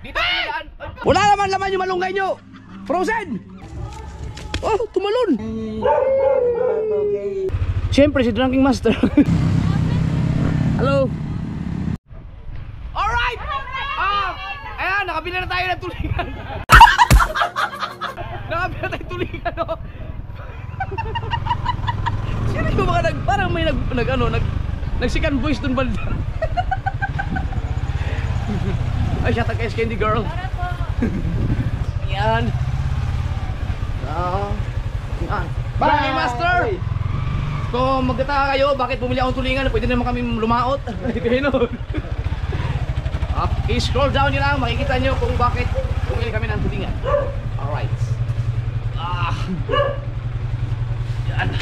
Dito ang wala naman laman yung malunggay nyo. Frozen. Oh, tumalon. Siyempre si Drinking Master. Hello. Alright. Ayan, nakabili na tayo ng tulingan. Nakabili na tayo tulingan, no? Sino yung mga parang may nagsikan voice dun balda. Ay, shout out kay Candy Girl. Yan. Yan. Bye, Master! Kung magtataka kayo, bakit bumili akong tulingan, pwede naman kami lumaot. Kayo nun. I-scroll down nyo lang, makikita nyo kung bakit bumili kami ng tulingan. Alright. Yan.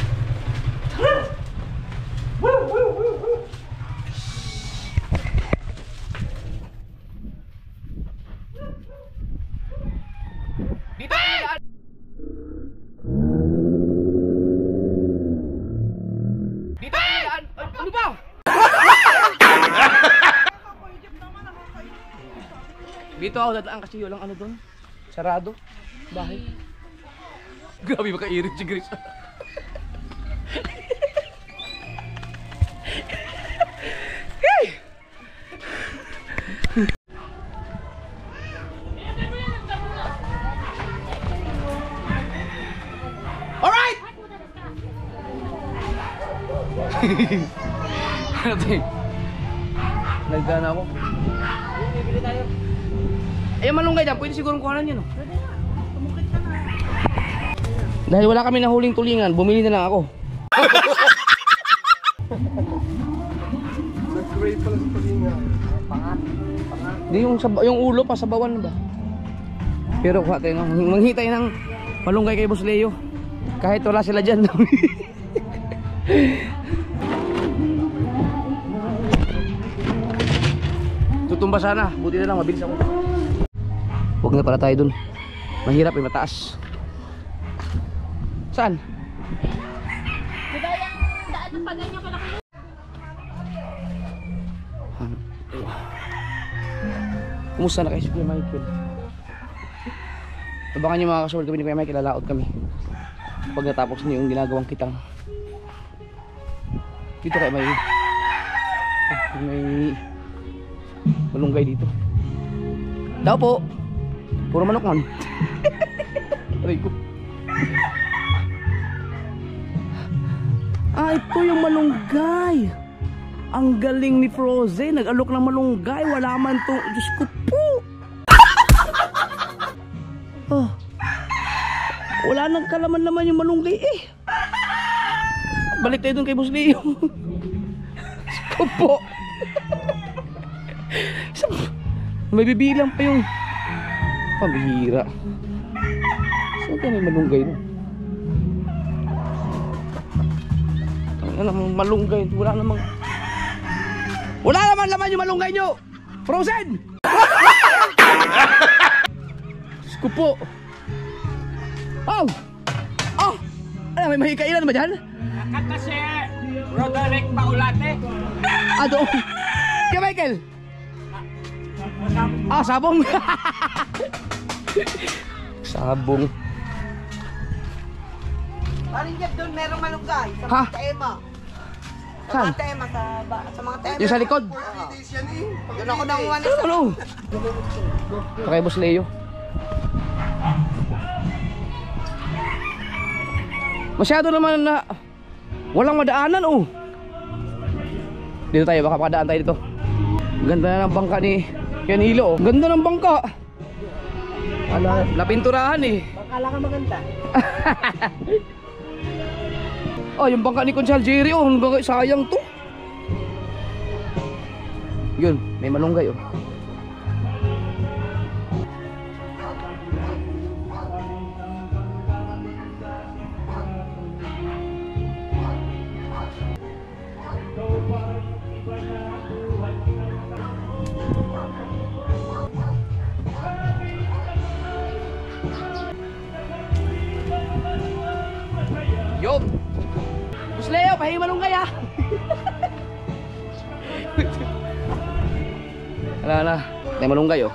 Dito ang daan. Dito ang daan. Ano ba? Dito ako dadaan kasi walang ano doon. Sarado. Bahay. Grabe maka-irit si Grace. Alright! Ano tayo? Nagdaan ako. Bibili tayo. Eh, malunggay dyan. Pwede sigurong kuhanan yun. Pwede na. Tumukit ka na. Dahil wala kami nahuling tulingan, bumili na lang ako. Nag-grade pala sa tulingan. Pangat. Hindi yung ulo pa sa bawan ba? Pero kuha tayo manghitay ng malunggay kay Boss Leo. Kahit wala sila dyan. Tutumba sana. Buti na lang, mabilis ako. Huwag na para tayo dun. Mahirap eh, mataas. Saan? Diba yung daan ng paganyo ka lang? Kumusta na kayo si Kuya Michael? Abangan nyo mga kasul kami ni Kuya Michael, lalaot kami pag natapos niyo yung ginagawang kitang. Dito kayo may malunggay dito. Daw po. Puro manok man. Aray ko. Ito yung malunggay. Ang galing ni Frozen. Nag-alok ng malunggay. Wala man to. Diyos ko po. Wala nang kalaman-laman yung malunggay eh. Balik tayo dun kay Boss Leo. Diyos ko po. May bibilang pa yung pambihira. Saan ka may malunggay no? Ano namang malunggay? Wala naman laman yung malunggay nyo! Frozen! Diyos ko po. Oh! Ano, may mahikailan ba dyan? Nakata si Roderick Paulate. Doon. Kaya Michael? Sabong. Sabong. Paring Jeff, doon merong malunggay sa Ha? mga tema. Sa Saan? mga tema, sa mga tema. Yung sa likod? Doon ako nanguha na Ano? Ito kay Boss Leo. Masyado naman na walang madaanan oh. Dito tayo, baka makadaan tayo dito. Ganda na ng bangka ni Hilo oh. Ganda ng bangka. Napinturahan eh. Bangkala ka maganda. Yung bangka ni Conchal Jerry oh. Sayang to. Yun, may malunggay oh. Yo! Boss Leo, pahingi malunggay ah! Wala na, may malunggay oh.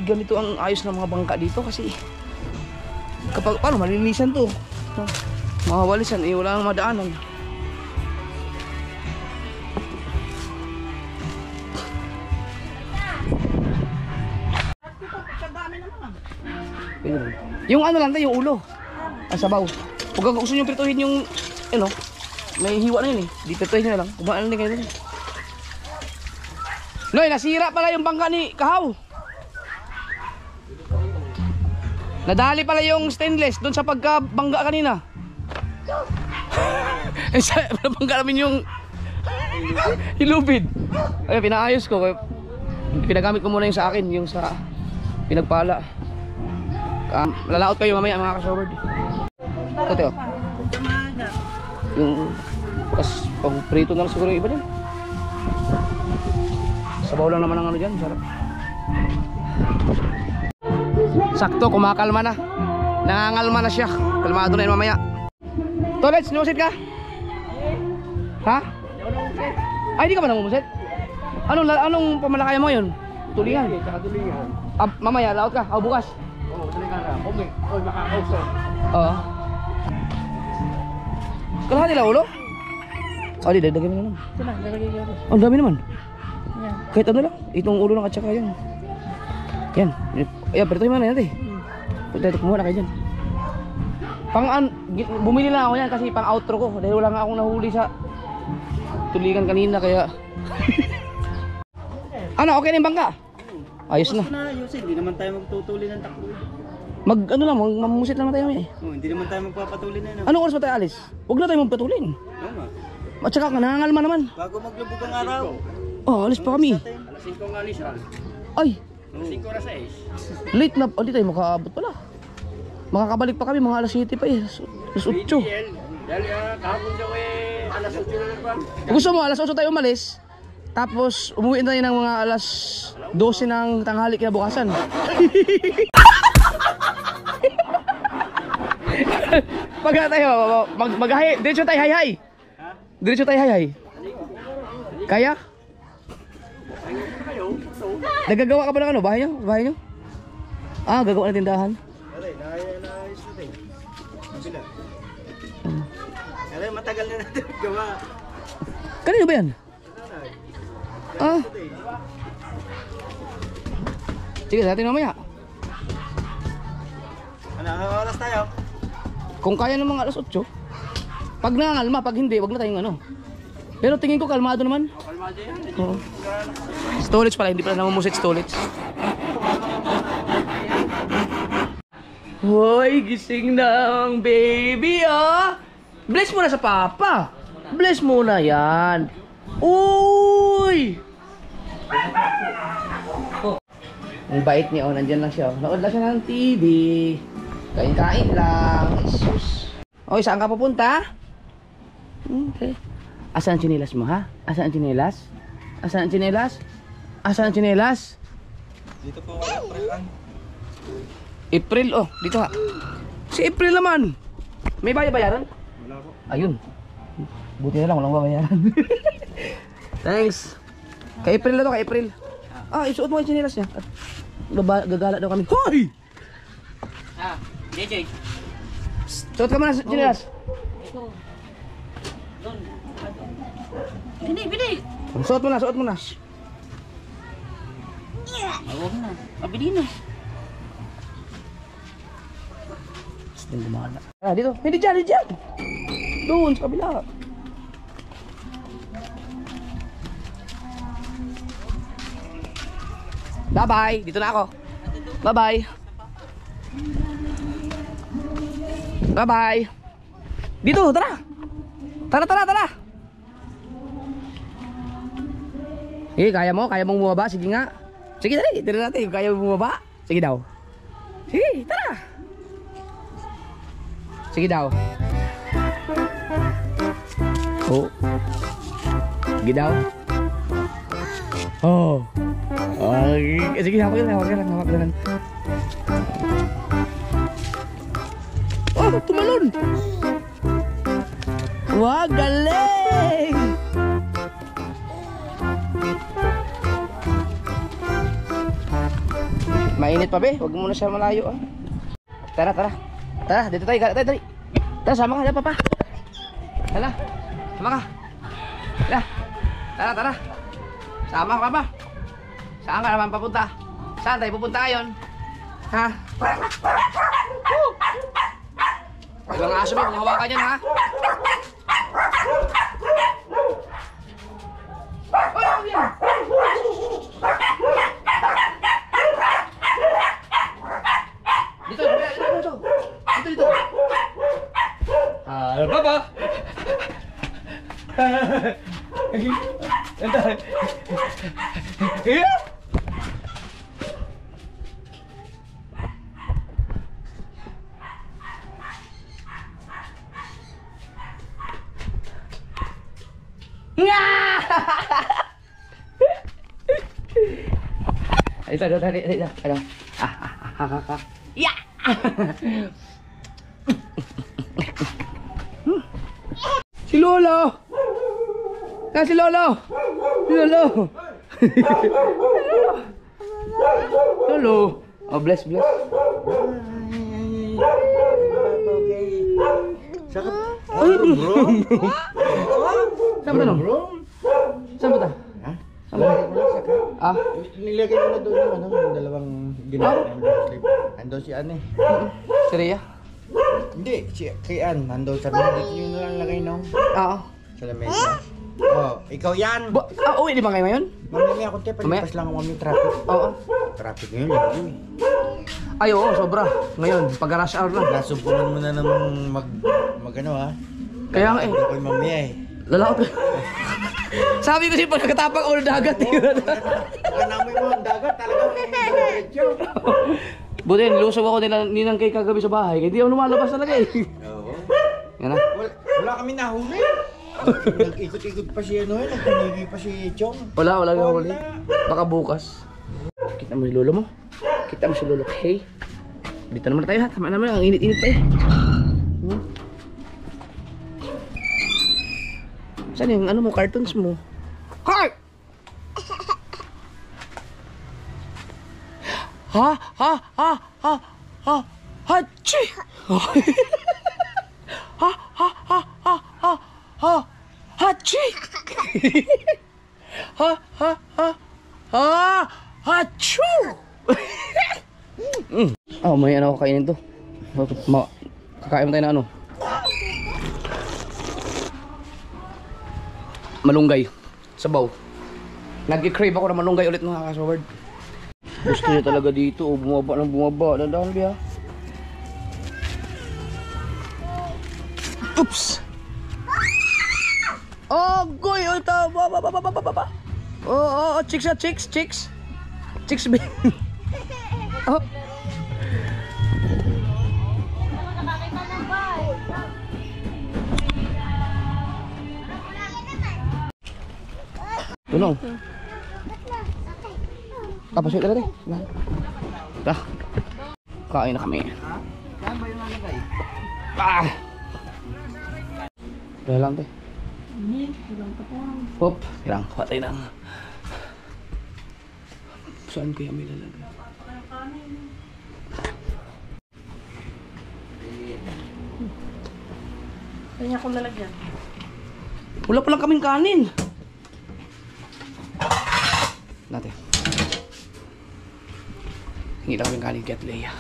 Ganito ang ayos ng mga bangka dito kasi kapag paano malinisan to, mga walisan eh wala nang madaanan. Yung ano lang tayo, yung ulo ang sabaw. Huwag gusto nyo prituhin yung ano, may hiwa na yun eh, di prituhin nyo lang, kumaan lang din kayo dun. Noy, nasira pala yung bangka ni Kahaw. Nadali pala yung stainless doon sa pagkabangga kanina. Eh, sa bangga namin yung ilubid. Ay, pinaayos ko. Pinagamit ko muna yung sa akin, yung sa pinagpala. Lalaot kayo mamaya mga kasoberd. Ito. Yung pag prito na lang siguro yung iba din. Sabaw lang naman ang ano dyan, sarap. Sakto, kumakalma na. Nangangalma na siya. Kalmado na yun mamaya. Tolets, nimusit ka? Ha? Ay, di ka ba namumusit? Anong pamalakaya mo yun? Tulingan? Tulingan. Mamaya, laot ka? O bukas? Oo, tulingan na. Oy, makakausap. Oo. Kalahati lang ulo? O, di, dagdagan mo na lang. Ito na, lalagay ko. Oh, ang dami naman. Yan. Kahit ano lang, itong ulo lang at saka yan. Yan. Ayan, pertuhin mo na yan, Pertuhin ko muna kayo dyan. Bumili lang ako yan kasi pang outro ko. Dahil wala nga akong nahuli sa tulingan kanina kaya. Ano, okay na yung bangka? Ayos na. Hindi naman tayo magtutuli ng takbo. Ano lang, mamusit lang tayo eh. Hindi naman tayo magpapatuli na yun. Anong oras ba tayo alis? Huwag na tayo magpatulin. Oo nga. At saka nangangalma naman. Bago maglubog ang araw. Oh, alis pa kami. Alas 5 nga lisan. Ay, Alas 5 na 6. late na. Hindi tayo makaabot pala. Makakabalik pa kami mga alas 7 pa eh. Alas 8. Dahil kahapon daw alas 8 na lang ba? Gusto mo, alas 8 tayo umalis. Tapos umuwi na tayo ng mga alas 12 ng tanghali kinabukasan. Pag tayo, mag-hay. Diretso tayo, hay-hay. Diretso tayo, hay-hay. Kaya? Nagagawa ka ba ng ano? Bahay nyo? Bahay nyo? Ah, gagawa ng tindahan. Matagal na natin gawa. Kanino ba yan? Ah. Sige, sa atin mamaya. Anong oras tayo? Kung kaya ng mga alas 8. Pag nangangalma, pag hindi, wag na tayong ano. Pero tingin ko kalmado naman. Kalmado yan. Oo. Storage pala, hindi pala namumusit storage. Hoy, gising na ang baby Bless muna sa papa. Bless muna yan. Uy! Ang bait niya, nandyan lang siya. Nood lang siya ng TV. Kain-kain lang. Jesus. Okay, saan ka pupunta? Okay. Asan ang tsinelas mo, ha? Asan ang tsinelas? Asan ang tsinelas? Asan ang tsinelas? Dito po ako April. April, dito ha. Si April naman. May bayaran? Wala po. Ayun. Buti na lang, walang babayaran. Thanks. Kay April na to, kay April. Isuot mo yung tsinelas niya. Gagala daw kami. Hoy! DJ. Suot ka muna sa tsinelas. Bili! Suot mo na, suot mo na. Huwag na. Pabili na. Hindi gumana. Dito. Hindi dyan, hindi dyan. Doon, sa kabila. Bye-bye. Dito na ako. Bye-bye. Bye-bye. Dito, tara. Tara. Kaya mong bumaba? Sige nga. Sige, dali. Tira natin. Kaya mo bumaba? Sige daw. Sige, tara. Sige daw. Sige daw. Sige, hawak ka lang. Tumalon. Wah, galing. Mainit pa be, huwag muna siya malayo ah. Tara, tara. Tara, dito tayo, dali. Tara, sama ka, papa. Hala, sama ka. Hala, tara, tara. Sama ka, papa. Saan ka naman papunta? Saan tayo pupunta ngayon? Ha? Ibang aso mo, kung hawakan yan ha? Oy, ano yan? Dito, dito. Dito. Ah, papa. Ito. Ano? Ya! Si Lolo! Si Lolo! Si Lolo! Lolo! Oh, bless. Sakit. Ay, Bro. saan ba nung? Saan ba ta? Ha? Saan ba? Ah, Nilagay ko na doon yung ano, yung dalawang ginagawa namin sa sleep. Andun si Anne. si Rhea? Hindi, si kay Ann. Nandun sabi niya, dito yung nalang lagay nung Oo. sa lamesa. Oh, ikaw yan. Uwi di ba kayo ngayon? Mamaya ako tayo, Mamaya? palipas lang ako may traffic. Oo. Traffic ngayon, yun eh. Ay, oo, sobra. Ngayon, pag rush hour na. Nasumpungan mo na namang mag ano ha. Kaya nga eh. Ako yung mamaya eh. Lalakot. Sabi ko siya pag nakatapang ulo dagat. Pagka namoy mo ang dagat, talaga diretso. Buti, nilusog ako ninang kay kagabi sa bahay. Hindi ako lumalabas talaga eh. Oo. Yan na. Wala kami nahuli. Nag-ikot-ikot pa si ano eh, nagtanigi pa si Chong. Wala nga huli. Baka bukas. Kita mo si lolo mo. Kita mo si lolo. Hey. Dito naman tayo ha. Tama naman. Ang init-init pa eh. Saan yung ano mo? Cartoons mo? Heart! Ha! Hachi! Hachi! Hachu! Oh, may ano ako kainin to. Kakain mo tayo na ano? Malunggay. Sabaw. Nag-crave ako ng malunggay ulit mga kasaward. Gusto niya talaga dito. Oh, bumaba. Dandahan biya. Oops! Oh, goy! Oh, ito! Ba. Oh, chicks. Chicks, baby. Oh. Tulong. Tapos yun talaga. Kain na kami. Dahil lang, te. Hop, hirang, patay lang. Saan kaya may lalagay? Kanya akong lalagyan. Wala pa lang kaming kanin. Natin. Hingi lang kaming kanin kay Ate Leia.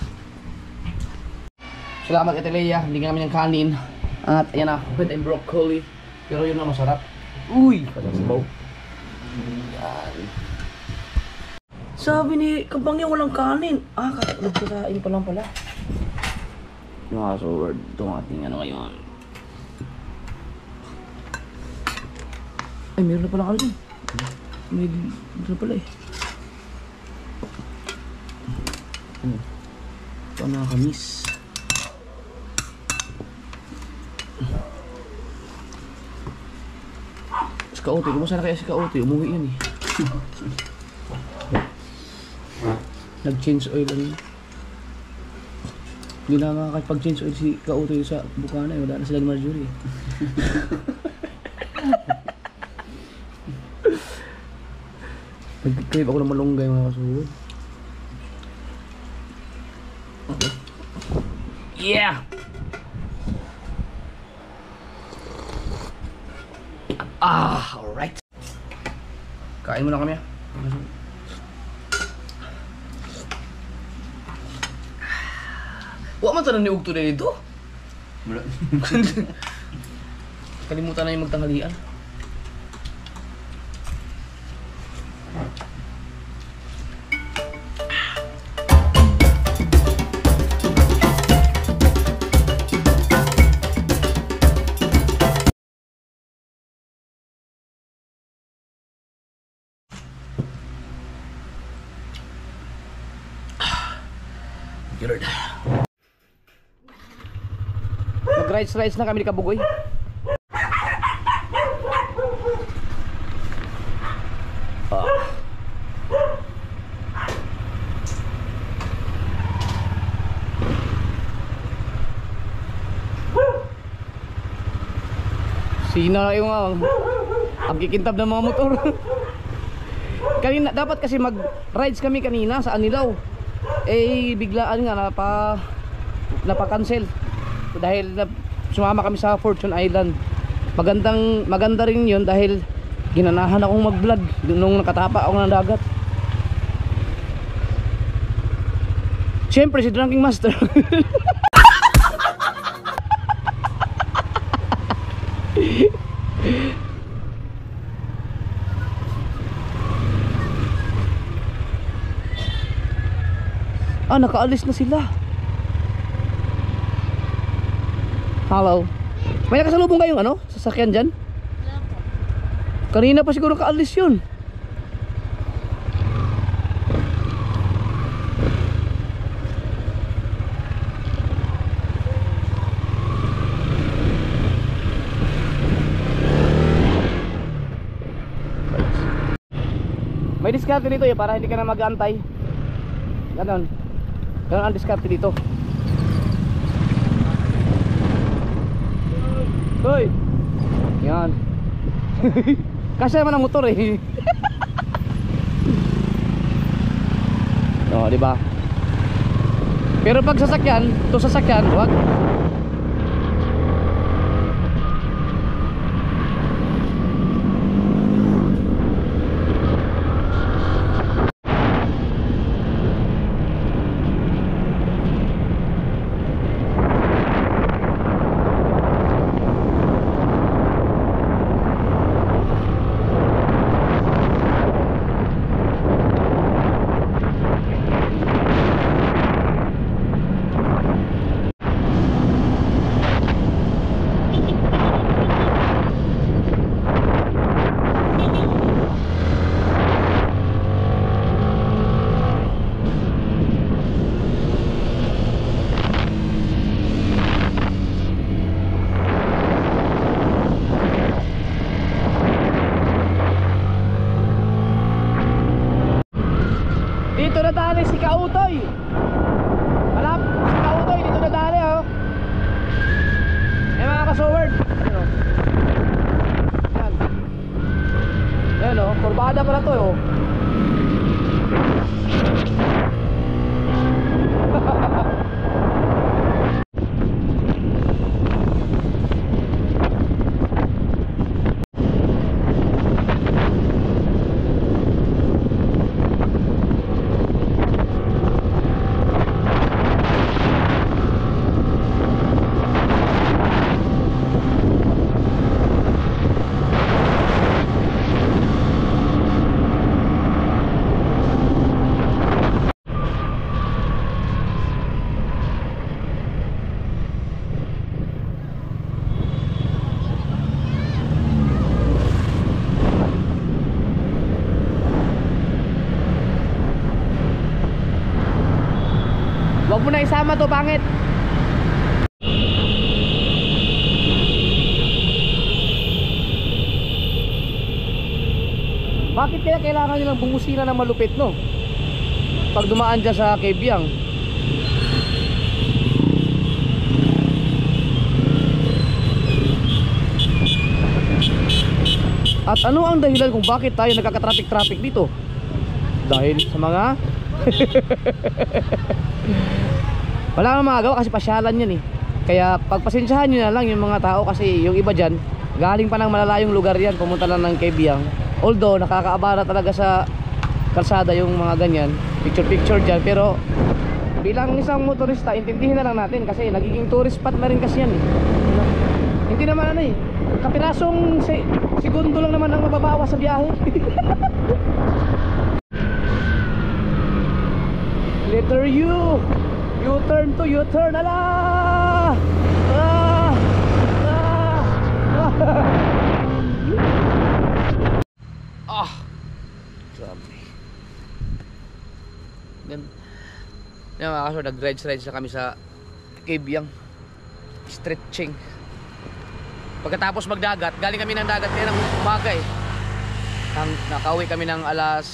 Salamat kay Ate Leia, hindi kami ng kanin. At ayan na, bread and broccoli. Pero yun na masarap. Uy! Pasasabaw. Yan. Sabi ni Kabang niya walang kanin. Nagkakain pa lang pala. So, itong ating ano ngayon. Ay, meron na pala kanin. Meron na pala eh. Ito ang nakakamiss. Si Kautoy, kumusta na kaya si Kautoy? Umuwi yan eh. Nag-change oil ano. Hindi na makakapag-change oil si Kautoy sa Bukana eh. Wala na sila Marjorie eh. Nag-crave ako ng malunggay mga kasulod. Yeah! Alright. Kain muna kami. Wa man tanan ni ugto dito. Wala. Kalimutan na yung magtanghalian. Lord. Mag-rides na kami ni Kabugoy. Sina yung ang kikintab ng mga motor. Kanina dapat kasi mag-rides kami kanina sa Anilaw. Eh biglaan nga napa-cancel dahil sumama kami sa Fortune Island. Maganda rin 'yun dahil ginanahan akong mag-vlog nung nakatapa ako ng dagat. Siyempre si Drinking Master. Nakaalis na sila. Hello. May nakasalubong kayong sasakyan dyan? Kanina pa siguro nakaalis yun. May diskarte dito para hindi ka na mag-aantay. Ganon ang diskarte dito. Hoy! Yan. Kasi naman ang motor eh. Oh, di ba? Pero pag sasakyan, wag. Dito na dali si Kautoy. Alam, si Kautoy dito na dali Eh mga kasoward. Yan kurbada pala to Huwag mo na isama to, pangit. Bakit kaya kailangan nilang bumusina ng malupit, no? Pag dumaan dyan sa Kebyang. At ano ang dahilan kung bakit tayo nagkakatraffic-traffic dito? Dahil sa mga Wala kang magagawa kasi pasyalan yan eh. Kaya pagpasensyahan nyo na lang yung mga tao kasi yung iba dyan galing pa ng malalayong lugar yan, pumunta lang ng Kebyang. Although nakakaabala talaga sa kalsada yung mga ganyan, picture dyan, pero bilang isang motorista, intindihin na lang natin kasi nagiging tourist spot na rin kasi yan eh. Hindi naman ano eh, kapirasong segundo lang naman ang mababawas sa biyahe. Letter U, U-turn to U-turn, ala! Grabe. Yan mga kasor, nag-rides na kami sa Kebyang, stretching. Pagkatapos magdagat, galing kami ng dagat kaya ng umaga eh. Nakauwi kami ng alas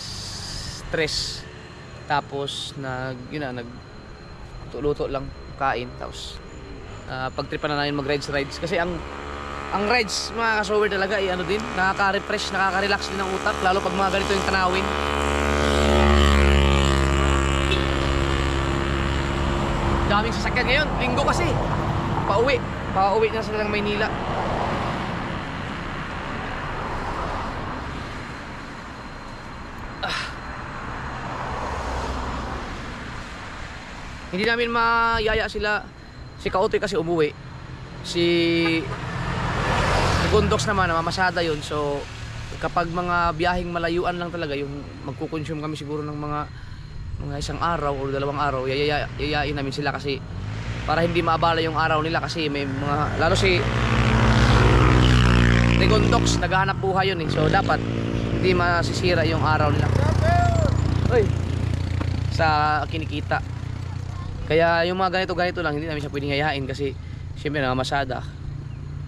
3. Tapos nagluto lang, kain. Tapos pagtripan na namin mag-rides kasi ang rides mga kasower talaga ay ano din, nakaka-refresh, nakaka-relax din ang utak, lalo pag mga ganito yung tanawin. Daming sasakyan ngayon, linggo kasi. Pauwi na sila ng Maynila. Hindi namin mayaya sila. Si Kautoy kasi umuwi. Si Gondox naman, namamasada yun. So kapag mga biyaheng malayuan lang talaga, yung magkukonsume kami siguro ng mga isang araw o 2 araw, yayain namin sila kasi para hindi maabala yung araw nila kasi may mga, lalo si Gondox, naghahanap buhay yun eh. So dapat hindi masisira yung araw nila. Oy, sa kinikita. Kaya yung mga ganito lang, hindi namin siya pwedeng hayain kasi siyempre namamasada.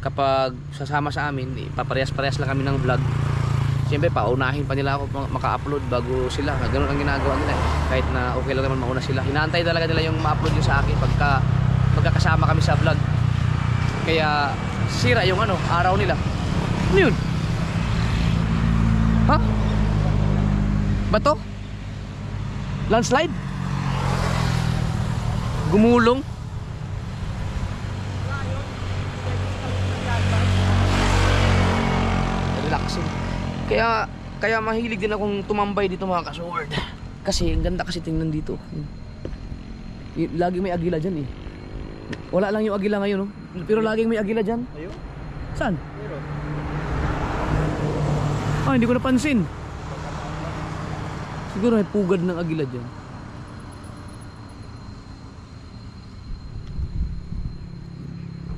Kapag sasama sa amin, paparehas-parehas lang kami ng vlog. Siyempre paunahin pa nila ako maka-upload bago sila. Ganun ang ginagawa nila eh. Kahit na okay lang naman mauna sila. Hinaantay talaga nila yung ma-upload yun sa akin pagka magkakasama kami sa vlog. Kaya sira yung araw nila. Ano yun? Ha? Bato? Landslide? Gumulong? Relaxing. Kaya mahilig din akong tumambay dito mga kasword. Kasi ang ganda kasi tingnan dito. Lagi may agila dyan eh. Wala lang yung agila ngayon, no? Pero laging may agila dyan. Ayun? Saan? Meron. Hindi ko napansin. Siguro may pugad ng agila dyan.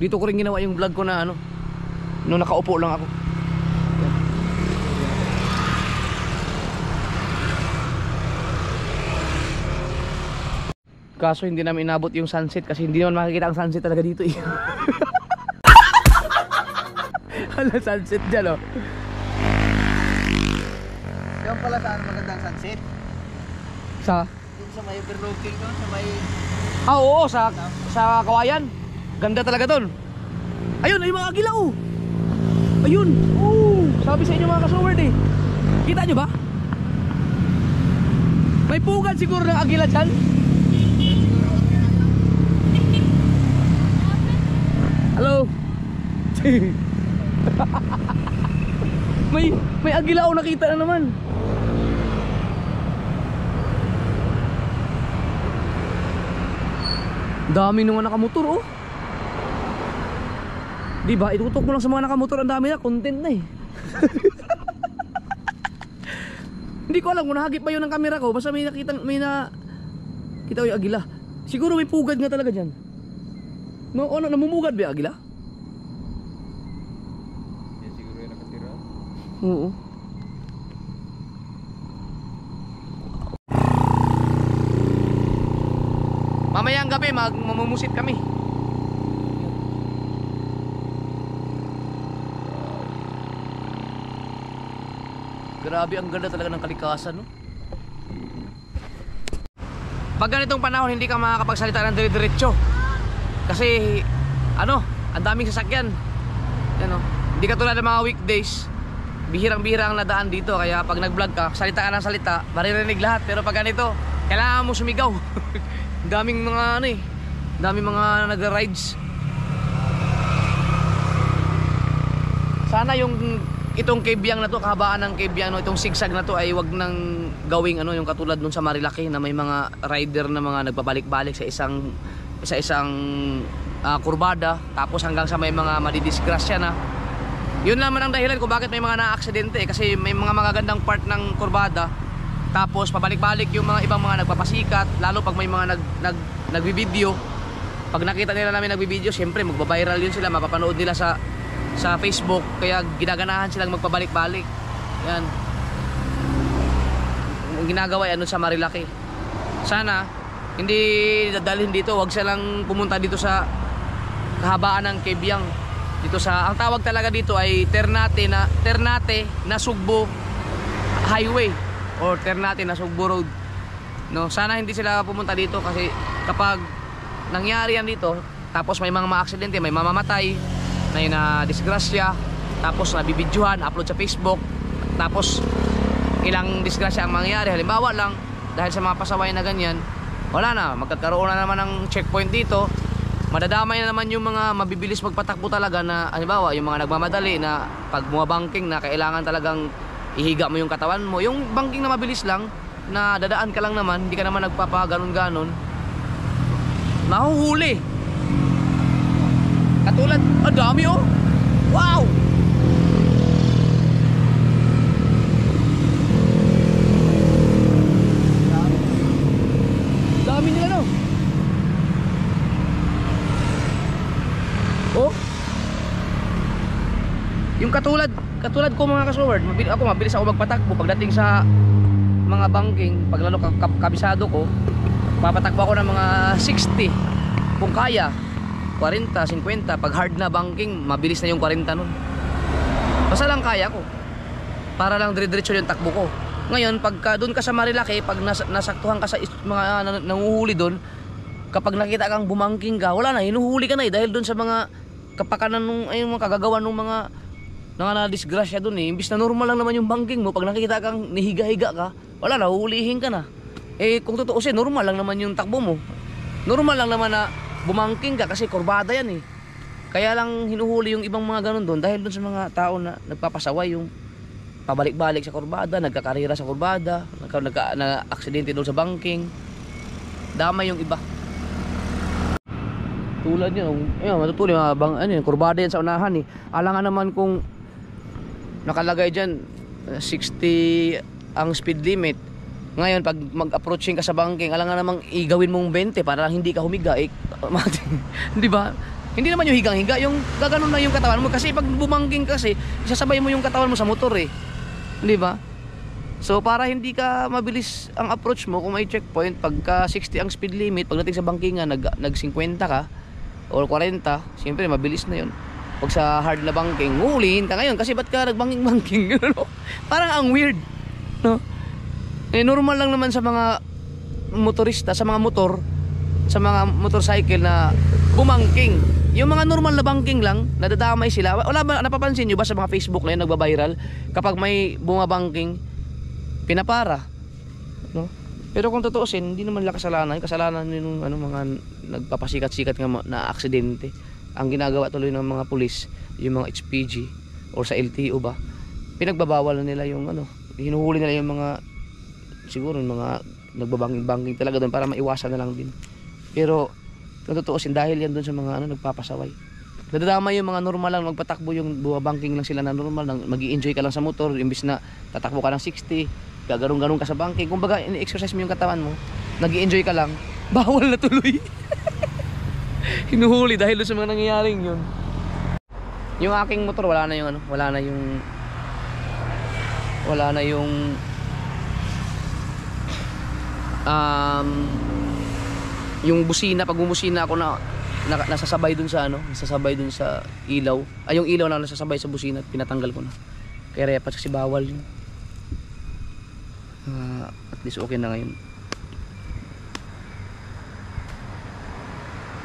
Dito ko rin ginawa yung vlog ko na nung nakaupo lang ako. Kaso hindi namin inabot yung sunset kasi hindi naman makikita ang sunset talaga dito eh. Hala, sunset dyan oh. Yan pala saan magandang sunset? Sa? Dito sa may overlooking doon, sa may... Oo, sa Kawayan. Ganda talaga doon. Ayun, ay mga agila oh. Ayun. Sabi sa inyo mga kasoward eh. Kita nyo ba? May pugad siguro ng agila dyan. Hello. may agila ako nakita na naman. Dami nung nakamotor oh. Diba? Itutok mo lang sa mga nakamotor, ang dami na, content na eh. Hindi ko alam kung nahagip ba yun ng camera ko. Basta kita ko yung agila. Siguro may pugad nga talaga dyan. Namumugad ba yung agila? Yan siguro yung nakatira. Oo. Mamayang gabi mamumusit kami. Grabe, ang ganda talaga ng kalikasan, no? Pag ganitong panahon, hindi ka makakapagsalita ng dire-diretso. Kasi, ang daming sasakyan. Hindi ka tulad ng mga weekdays. Bihirang-bihira ang nadaan dito. Kaya pag nag-vlog ka, salita ka ng salita, maririnig lahat. Pero pag ganito, kailangan mo sumigaw. Ang daming mga Dami mga nagra-rides. Sana yung itong Kebyang na to, kahabaan ng Kebyang, no, itong sigsag na to ay wag nang gawing ano yung katulad dun sa Marilaki na may mga rider na mga nagbabalik-balik sa isang kurbada, tapos hanggang sa may mga madidisgrasya na. Yun naman ang dahilan kung bakit may mga na-aksidente kasi may mga magagandang part ng kurbada, tapos pabalik-balik yung mga ibang mga nagpapasikat, lalo pag may mga nagbibideo. Pag nakita nila namin nagbibideo, siyempre magbabiral yun sila, mapapanood nila sa Facebook, kaya ginaganahan silang magpabalik-balik. Yan ang ginagawa yan sa Marilaki. Sana hindi dadalhin dito, wag silang pumunta dito sa kahabaan ng Kebyang. Dito sa, ang tawag talaga dito ay Ternate na Sugbo Highway or Ternate na Sugbo Road. No, sana hindi sila pumunta dito kasi kapag nangyari yan dito, tapos may mga aksidente, may mamamatay, na disgrasya, tapos nabibidyohan, upload sa Facebook, tapos ilang disgrasya ang mangyayari. Halimbawa lang, dahil sa mga pasaway na ganyan, wala na, magkakaroon na naman ng checkpoint dito. Madadamay na naman yung mga mabibilis magpatakbo talaga na, halimbawa, yung mga nagmamadali na pag bumabangking na kailangan talagang ihiga mo yung katawan mo. Yung banking na mabilis lang, na dadaan ka lang naman, hindi ka naman nagpapaganon-ganon, mahuhuli. Katulad, dami oh! Wow! Dami nila no? Oh! Yung katulad ko mga kasword, mabilis ako magpatakbo pagdating sa mga banking, pag lalo kabisado ko, papatakbo ako ng mga 60 kung kaya, 40, 50. Pag hard na banking, mabilis na yung 40 nun. Basta lang kaya ko, para lang dire-diretso yung takbo ko. Ngayon, pagka doon ka sa Marilaki, pag nasaktuhan ka sa mga nanguhuli doon, kapag nakita kang bumangking ka, wala na, hinuhuli ka na dahil doon sa mga kapakanan nung mga kagagawa ng mga na-disgrasya doon imbis na normal lang naman yung banking mo, pag nakita kang nihiga-higa ka, wala na, huhulihin ka na. Kung totoo normal lang naman yung takbo mo. Normal lang naman na bumangking ka kasi kurbada yan Kaya lang hinuhuli yung ibang mga ganun doon dahil doon sa mga tao na nagpapasaway, yung pabalik-balik sa kurbada, nagkakarira sa kurbada, na-aksidente doon sa banking. Damay yung iba. Tulad yun, matutuloy yung kurbada yan sa unahan Alangan naman kung nakalagay dyan 60 ang speed limit. Ngayon pag mag-approaching ka sa banking, alangan namang igawin mong 20 para lang hindi ka humiga di ba? Hindi naman yung higang-higa, yung gaganon na yung katawan mo kasi pag bumangking kasi isasabay mo yung katawan mo sa motor di ba? So para hindi ka mabilis ang approach mo, kung may checkpoint, pagka 60 ang speed limit, pagdating sa bankingan nag-50 ka or 40, siyempre mabilis na yun. Pag sa hard na banking, hulihin ka ngayon kasi ba't ka nagbanking-banking? Parang ang weird, no? Normal lang naman sa mga motorista, sa mga motorcycle na bumangking. Yung mga normal na banking lang, nadadamay sila. Wala ba, napapansin nyo ba sa mga Facebook na yun, nagbabiral? Kapag may bumabangking, pinapara, no? Pero kung tutuusin, hindi naman nila kasalanan. Kasalanan yung mga nagpapasikat-sikat na aksidente. Ang ginagawa tuloy ng mga pulis, yung mga HPG or sa LTO ba, pinagbabawal na nila yung hinuhuli nila yung mga, siguro yung mga nagbabangking talaga doon para maiwasan na lang din. Pero kung tutuusin, dahil yan doon sa mga nagpapasaway, nadadama yung mga normal lang magpatakbo, yung bumabangking lang sila na normal lang, mag-i-enjoy ka lang sa motor, imbis na tatakbo ka ng 60, gagarong-garong ka sa banking. Kumbaga ini-exercise mo yung katawan mo, nag-i-enjoy ka lang, bawal na tuloy. Hinuhuli dahil doon sa mga nangyayaring yun. Yung aking motor wala na yung busina. Pag bumusina ako nasasabay dun sa ilaw. Yung ilaw na nasasabay sa busina, pinatanggal ko na. Kaya repat kasi bawal yun. At least okay na ngayon.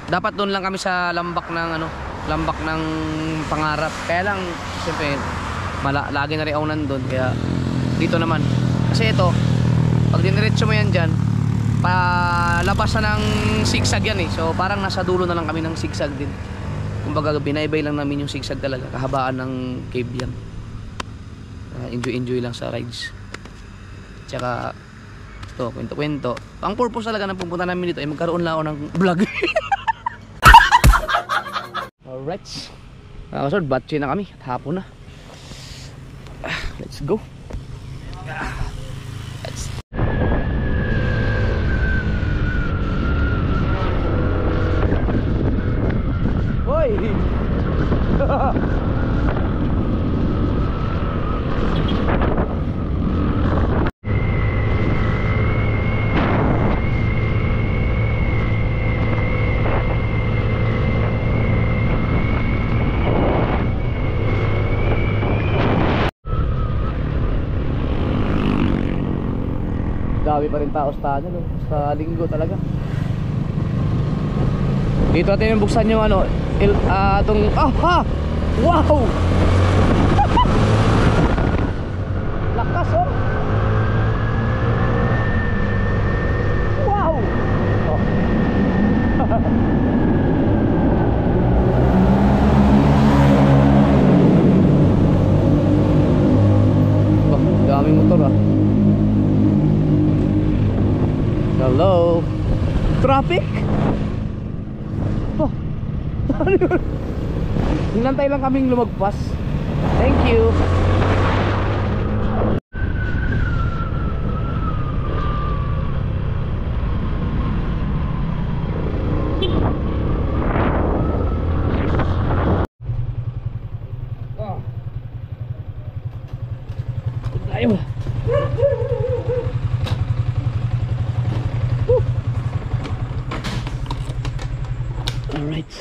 Dapat doon lang kami sa lambak ng Pangarap. Kaya lang siyempre lagi na rin ako nandun, kaya dito naman. Kasi ito, pag diniretso mo yan dyan, palabas na ng sigsag yan eh. So parang nasa dulo na lang kami ng sigsag din. Kumbaga binaybay lang namin yung sigsag talaga, kahabaan ng cave yan. Enjoy lang sa rides. Tsaka ito, kwento-kwento. Ang purpose talaga ng pupunta namin dito ay magkaroon lang ako ng vlog. Alright. So batche na kami at hapon na. Let's go. Hoy! Dami pa rin tao sa linggo talaga. Dito natin yung buksan yung ano, itong, wow! Lakas oh! Wow! Oh. Daming motor ah. Hello? Traffic? Oh. Ano yun? Hinantay lang kaming lumagpas. Thank you. Oh. Tayo. Alright.